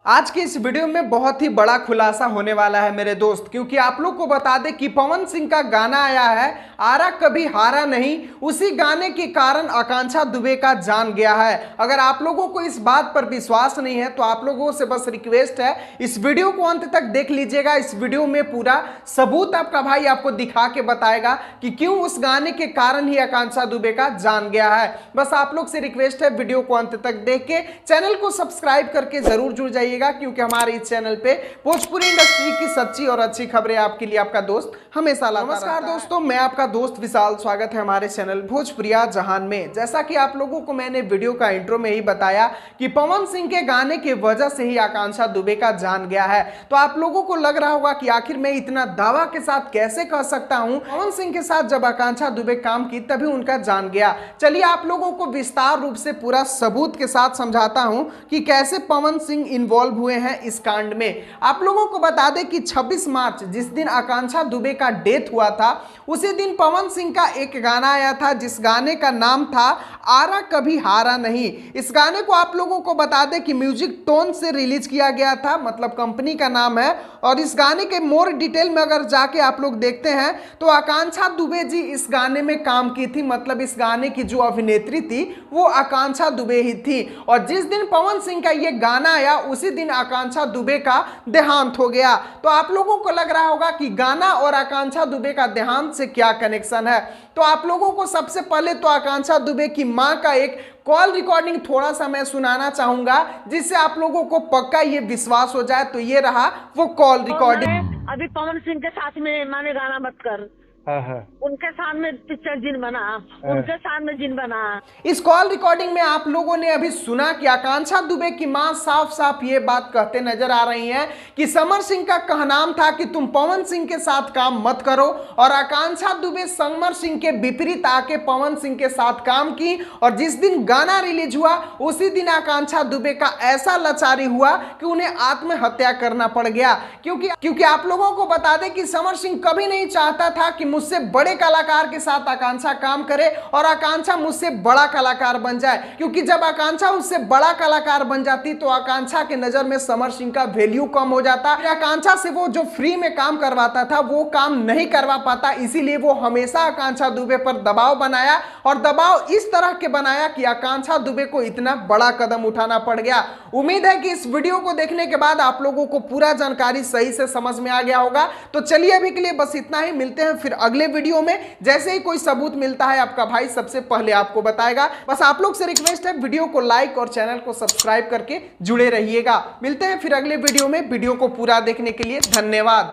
आज की इस वीडियो में बहुत ही बड़ा खुलासा होने वाला है मेरे दोस्त, क्योंकि आप लोग को बता दें कि पवन सिंह का गाना आया है आरा कभी हारा नहीं। उसी गाने के कारण आकांक्षा दुबे का जान गया है। अगर आप लोगों को इस बात पर विश्वास नहीं है तो आप लोगों से बस रिक्वेस्ट है, इस वीडियो को अंत तक देख लीजिएगा। इस वीडियो में पूरा सबूत आपका भाई आपको दिखा के बताएगा कि क्यों उस गाने के कारण ही आकांक्षा दुबे का जान गया है। बस आप लोग से रिक्वेस्ट है, वीडियो को अंत तक देख के चैनल को सब्सक्राइब करके जरूर जुड़ जाइए, क्योंकि हमारे इस चैनल पे भोजपुरी इंडस्ट्री की सच्ची और अच्छी खबरें आपके लिए आपका दोस्त हमेशा लाता रहता है। नमस्कार दोस्तों, मैं आपका दोस्त विशाल, स्वागत है हमारे चैनल भोजपुरिया जहान में। जैसा कि आप लोगों को मैंने वीडियो का इंट्रो में ही बताया कि पवन सिंह के गाने की वजह से ही आकांक्षा दुबे का जान गया है, तो आप लोगों को लग रहा होगा कि आखिर मैं इतना दावा के साथ कैसे कह सकता हूं पवन सिंह के साथ जब आकांक्षा दुबे काम की तभी उनका जान गया। चलिए आप लोगों को विस्तार रूप से पूरा सबूत के साथ समझाता हूं कि कैसे पवन सिंह इन्वॉल्व हुए हैं इस कांड में। आप लोगों को बता दें कि 26 मार्च जिस दिन आकांक्षा दुबे का डेथ हुआ था, उसी दिन पवन सिंह का एक गाना आया था जिस गाने का नाम था आरा कभी हारा नहीं। इस गाने को आप लोगों को बता दें कि म्यूजिक टोन से रिलीज किया गया था, मतलब कंपनी का नाम है। और इस गाने के मोर डिटेल में अगर जाके आप लोग देखते हैं तो आकांक्षा दुबे जी इस गाने में काम की थी, मतलब इस गाने की जो अभिनेत्री थी वो आकांक्षा दुबे ही थी। और जिस दिन पवन सिंह का ये गाना आया उसी दिन आकांक्षा दुबे का देहांत हो गया। तो आप लोगों को लग रहा होगा कि गाना और आकांक्षा दुबे का देहांत से क्या कनेक्शन है। तो आप लोगों को सबसे पहले तो आकांक्षा दुबे की मां का एक कॉल रिकॉर्डिंग थोड़ा सा मैं सुनाना चाहूंगा, जिससे आप लोगों को पक्का ये विश्वास हो जाए। तो ये रहा वो कॉल रिकॉर्डिंग। अभी पवन सिंह के साथ में माने गाना मत कर, उनके साथ में पिक्चर जिन बना, उनके साथ में जिन बना। इस कॉल रिकॉर्डिंग में आप लोगों ने अभी सुना कि आकांक्षा दुबे की मां साफ साफ ये बात कहते नजर आ रही हैं कि समर सिंह का कहनाम था कि तुम पवन सिंह के साथ काम मत करो, और आकांक्षा दुबे समर सिंह के विपरीत आके पवन सिंह के साथ काम की। और जिस दिन गाना रिलीज हुआ उसी दिन आकांक्षा दुबे का ऐसा लाचारी हुआ कि उन्हें आत्महत्या करना पड़ गया। क्योंकि आप लोगों को बता दें कि समर सिंह कभी नहीं चाहता था कि मुझसे बड़े कलाकार के साथ आकांक्षा काम करे और आकांक्षा मुझसे बड़ा कलाकार बन जाए, क्योंकि जब आकांक्षा उससे बड़ा कलाकार बन जाती तो आकांक्षा के नजर में समर सिंह का वैल्यू कम हो जाता। आकांक्षा से वो जो फ्री में काम करवाता था वो काम नहीं करवा पाता, इसीलिए वो हमेशा आकांक्षा दुबे पर दबाव बनाया, और दबाव इस तरह के बनाया कि आकांक्षा दुबे को इतना बड़ा कदम उठाना पड़ गया। उम्मीद है कि इस वीडियो को देखने के बाद आप लोगों को पूरा जानकारी सही से समझ में आ गया होगा। तो चलिए अभी के लिए बस इतना ही, मिलते हैं फिर अगले वीडियो में। जैसे ही कोई सबूत मिलता है आपका भाई सबसे पहले आपको बताएगा। बस आप लोग से रिक्वेस्ट है, वीडियो को लाइक और चैनल को सब्सक्राइब करके जुड़े रहिएगा। मिलते हैं फिर अगले वीडियो में। वीडियो को पूरा देखने के लिए धन्यवाद।